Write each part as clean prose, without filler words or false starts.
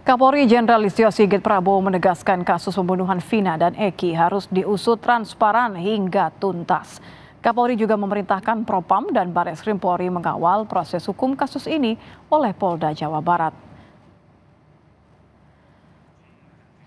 Kapolri Jenderal Listio Sigit Prabowo menegaskan kasus pembunuhan Vina dan Eki harus diusut transparan hingga tuntas. Kapolri juga memerintahkan Propam dan Bareskrim Polri mengawal proses hukum kasus ini oleh Polda Jawa Barat.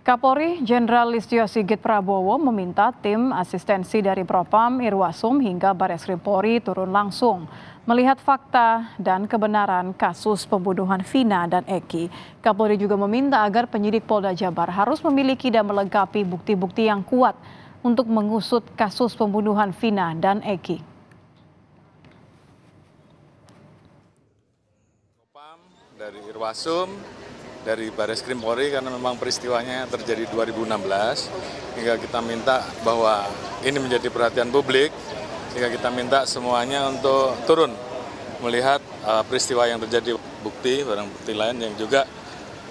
Kapolri Jenderal Listio Sigit Prabowo meminta tim asistensi dari Propam, Irwasum hingga Bareskrim Polri turun langsung melihat fakta dan kebenaran kasus pembunuhan Vina dan Eki. Kapolri juga meminta agar penyidik Polda Jabar harus memiliki dan melengkapi bukti-bukti yang kuat untuk mengusut kasus pembunuhan Vina dan Eki. Propam dari Irwasum, dari Bareskrim Polri, karena memang peristiwanya terjadi 2016, hingga kita minta bahwa ini menjadi perhatian publik, sehingga kita minta semuanya untuk turun melihat peristiwa yang terjadi, bukti, barang bukti lain yang juga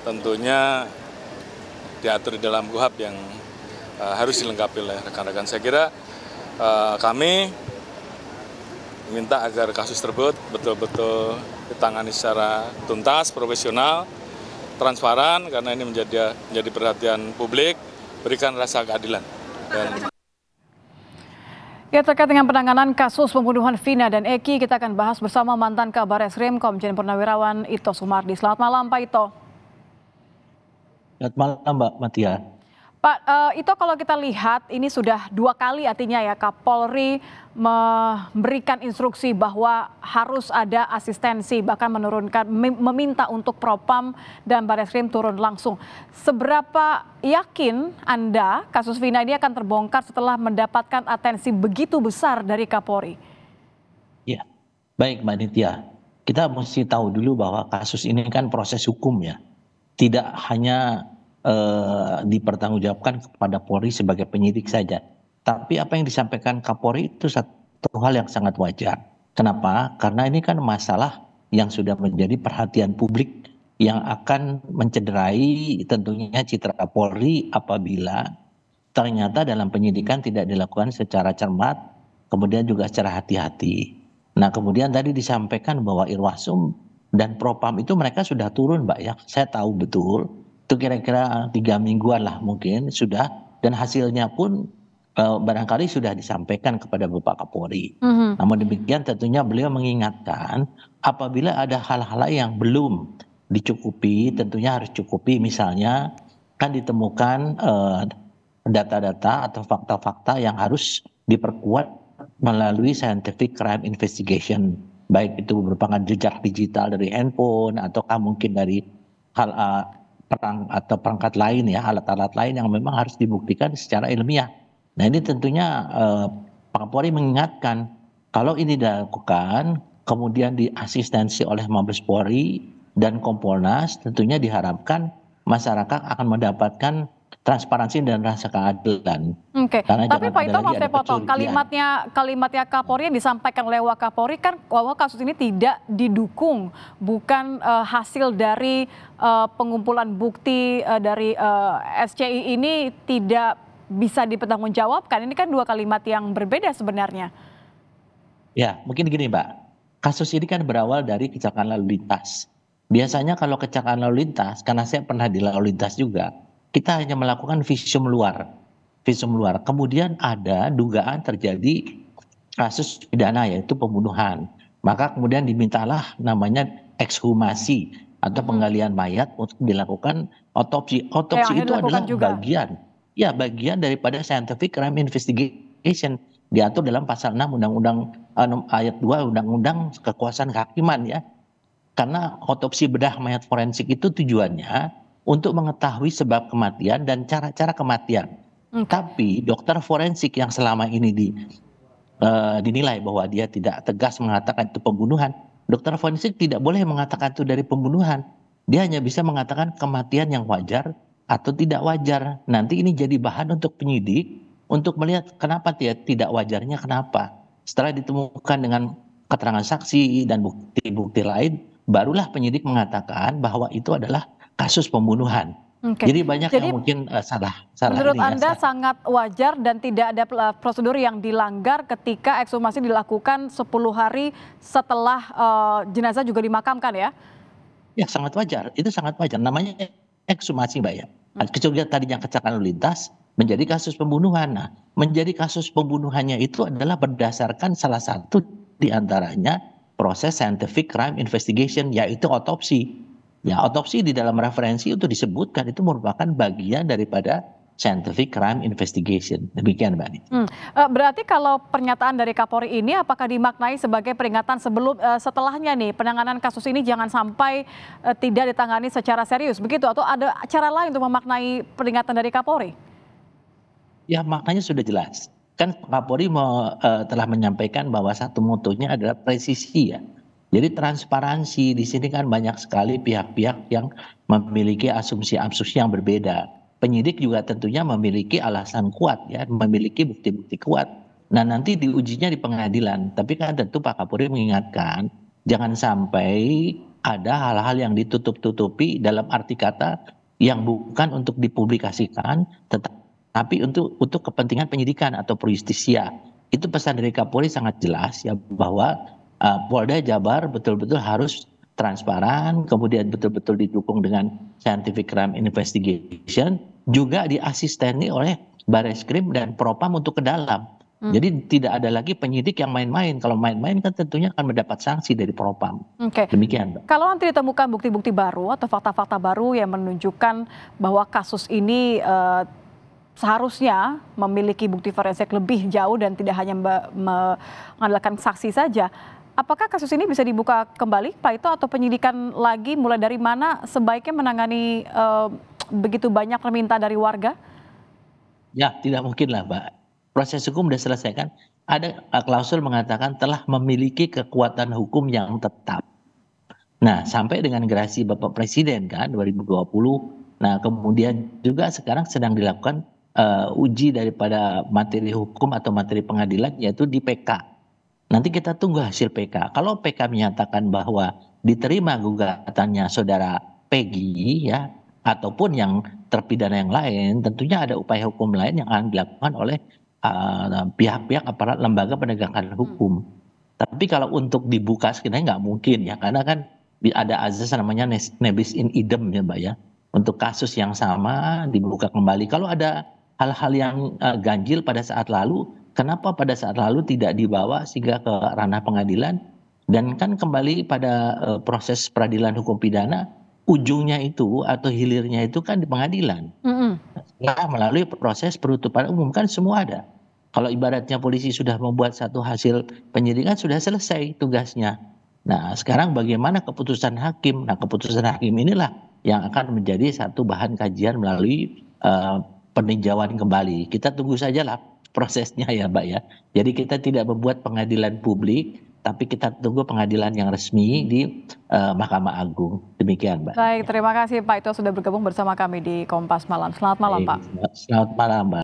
tentunya diatur di dalam KUHP yang harus dilengkapi oleh rekan-rekan. Saya kira kami minta agar kasus tersebut betul-betul ditangani secara tuntas, profesional, transparan, karena ini menjadi perhatian publik, berikan rasa keadilan. Ya, terkait dengan penanganan kasus pembunuhan Vina dan Eki, kita akan bahas bersama mantan Kabar Eskrim Komjen Purnawirawan Ito Sumardi. Selamat malam, Pak Ito. Selamat malam, Mbak Matia. Pak Ito, kalau kita lihat ini sudah 2 kali artinya ya Kapolri memberikan instruksi bahwa harus ada asistensi, bahkan meminta untuk Propam dan Bareskrim turun langsung. Seberapa yakin Anda kasus Vina ini akan terbongkar setelah mendapatkan atensi begitu besar dari Kapolri? Ya, baik Mbak Nitya. Kita mesti tahu dulu bahwa kasus ini kan proses hukum ya. Tidak hanya dipertanggungjawabkan kepada Polri sebagai penyidik saja. Tapi apa yang disampaikan Kapolri itu satu hal yang sangat wajar. Kenapa? Karena ini kan masalah yang sudah menjadi perhatian publik yang akan mencederai tentunya citra Polri apabila ternyata dalam penyidikan tidak dilakukan secara cermat, kemudian juga secara hati-hati. Nah, kemudian tadi disampaikan bahwa Irwasum dan Propam itu mereka sudah turun, Mbak ya. Saya tahu betul. Itu kira-kira 3 mingguan lah mungkin sudah, dan hasilnya pun barangkali sudah disampaikan kepada Bapak Kapolri. Namun demikian tentunya beliau mengingatkan apabila ada hal-hal yang belum dicukupi, tentunya harus cukupi, misalnya kan ditemukan data-data atau fakta-fakta yang harus diperkuat melalui scientific crime investigation, baik itu merupakan jejak digital dari handphone ataukah mungkin dari hal perangkat lain ya, alat-alat lain yang memang harus dibuktikan secara ilmiah. Nah, ini tentunya Pak Kapolri mengingatkan kalau ini dilakukan kemudian diasistensi oleh Mabes Polri dan Kompolnas, tentunya diharapkan masyarakat akan mendapatkan transparansi dan rasa keadilan. Oke, tapi Pak Ito, maaf saya potong, kalimatnya Kapolri yang disampaikan oleh Wakapolri kan bahwa kasus ini tidak didukung, bukan hasil dari pengumpulan bukti dari SCI ini tidak bisa dipertanggungjawabkan. Ini kan 2 kalimat yang berbeda sebenarnya. Ya, mungkin gini Mbak, kasus ini kan berawal dari kecelakaan lalu lintas. Biasanya kalau kecelakaan lalu lintas, karena saya pernah di lalu lintas juga, kita hanya melakukan visum luar. Kemudian ada dugaan terjadi kasus pidana yaitu pembunuhan. Maka kemudian dimintalah namanya ekshumasi atau penggalian mayat untuk dilakukan otopsi. Otopsi itu adalah bagian daripada scientific crime investigation, diatur dalam pasal 6 Undang-Undang ayat 2 Undang-Undang Kekuasaan Kehakiman ya. Karena otopsi bedah mayat forensik itu tujuannya untuk mengetahui sebab kematian dan cara-cara kematian. Tapi dokter forensik yang selama ini dinilai bahwa dia tidak tegas mengatakan itu pembunuhan, dokter forensik tidak boleh mengatakan itu dari pembunuhan. Dia hanya bisa mengatakan kematian yang wajar atau tidak wajar. Nanti ini jadi bahan untuk penyidik untuk melihat kenapa tidak wajarnya kenapa. Setelah ditemukan dengan keterangan saksi dan bukti-bukti lain, barulah penyidik mengatakan bahwa itu adalah kasus pembunuhan. Jadi banyak yang mungkin salah. Menurut Anda sangat wajar dan tidak ada prosedur yang dilanggar ketika ekshumasi dilakukan 10 hari setelah jenazah juga dimakamkan ya? Ya sangat wajar, itu sangat wajar. Namanya ekshumasi Mbak ya. Kecurigaan tadinya kecelakaan lalu lintas menjadi kasus pembunuhan. Nah, menjadi kasus pembunuhannya itu adalah berdasarkan salah satu di antaranya proses scientific crime investigation, yaitu otopsi. Ya, otopsi di dalam referensi itu disebutkan itu merupakan bagian daripada scientific crime investigation. Demikian Mbak Ani. Berarti kalau pernyataan dari Kapolri ini apakah dimaknai sebagai peringatan setelahnya nih penanganan kasus ini jangan sampai tidak ditangani secara serius begitu, atau ada cara lain untuk memaknai peringatan dari Kapolri? Ya, maknanya sudah jelas. Kan Kapolri telah menyampaikan bahwa satu motonya adalah presisi ya. Jadi transparansi di sini kan banyak sekali pihak-pihak yang memiliki asumsi-asumsi yang berbeda. Penyidik juga tentunya memiliki alasan kuat ya, memiliki bukti-bukti kuat. Nah, nanti diujinya di pengadilan. Tapi kan tentu Pak Kapolri mengingatkan jangan sampai ada hal-hal yang ditutup-tutupi dalam arti kata yang bukan untuk dipublikasikan, tapi untuk kepentingan penyidikan atau pro-justisia. Itu pesan dari Kapolri sangat jelas ya, bahwa Polda Jabar betul-betul harus transparan, kemudian betul-betul didukung dengan scientific crime investigation, juga diasisteni oleh Bareskrim dan Propam untuk ke dalam. Jadi tidak ada lagi penyidik yang main-main. Kalau main-main kan tentunya akan mendapat sanksi dari Propam. Oke. Demikian, Mbak. Kalau nanti ditemukan bukti-bukti baru atau fakta-fakta baru yang menunjukkan bahwa kasus ini seharusnya memiliki bukti forensik lebih jauh dan tidak hanya mengandalkan saksi saja, apakah kasus ini bisa dibuka kembali, Pak Ito, atau penyidikan lagi mulai dari mana sebaiknya menangani begitu banyak permintaan dari warga? Ya, tidak mungkin lah, Mbak. Proses hukum sudah selesai kan. Ada klausul mengatakan telah memiliki kekuatan hukum yang tetap. Nah, sampai dengan gerasi Bapak Presiden kan 2020. Nah, kemudian juga sekarang sedang dilakukan uji daripada materi hukum atau materi pengadilan, yaitu di PK. Nanti kita tunggu hasil PK. Kalau PK menyatakan bahwa diterima gugatannya saudara Peggy ya, ataupun yang terpidana yang lain, tentunya ada upaya hukum lain yang akan dilakukan oleh pihak-pihak aparat lembaga penegakan hukum. Tapi kalau untuk dibuka sebenarnya nggak mungkin ya, karena kan ada azas namanya nebis in idem ya Mbak ya. Untuk kasus yang sama dibuka kembali. Kalau ada hal-hal yang ganjil pada saat lalu, kenapa pada saat lalu tidak dibawa sehingga ke ranah pengadilan? Dan kan kembali pada proses peradilan hukum pidana, ujungnya itu atau hilirnya itu kan di pengadilan. Nah, melalui proses penutupan umum kan semua ada. Kalau ibaratnya polisi sudah membuat satu hasil penyidikan sudah selesai tugasnya. Nah, sekarang bagaimana keputusan hakim? Nah, keputusan hakim inilah yang akan menjadi satu bahan kajian melalui peninjauan kembali. Kita tunggu sajalah prosesnya ya Mbak ya. Jadi kita tidak membuat pengadilan publik, tapi kita tunggu pengadilan yang resmi di Mahkamah Agung. Demikian Mbak. Baik, terima kasih Pak Ito sudah bergabung bersama kami di Kompas Malam. Selamat malam Pak. Selamat malam Mbak.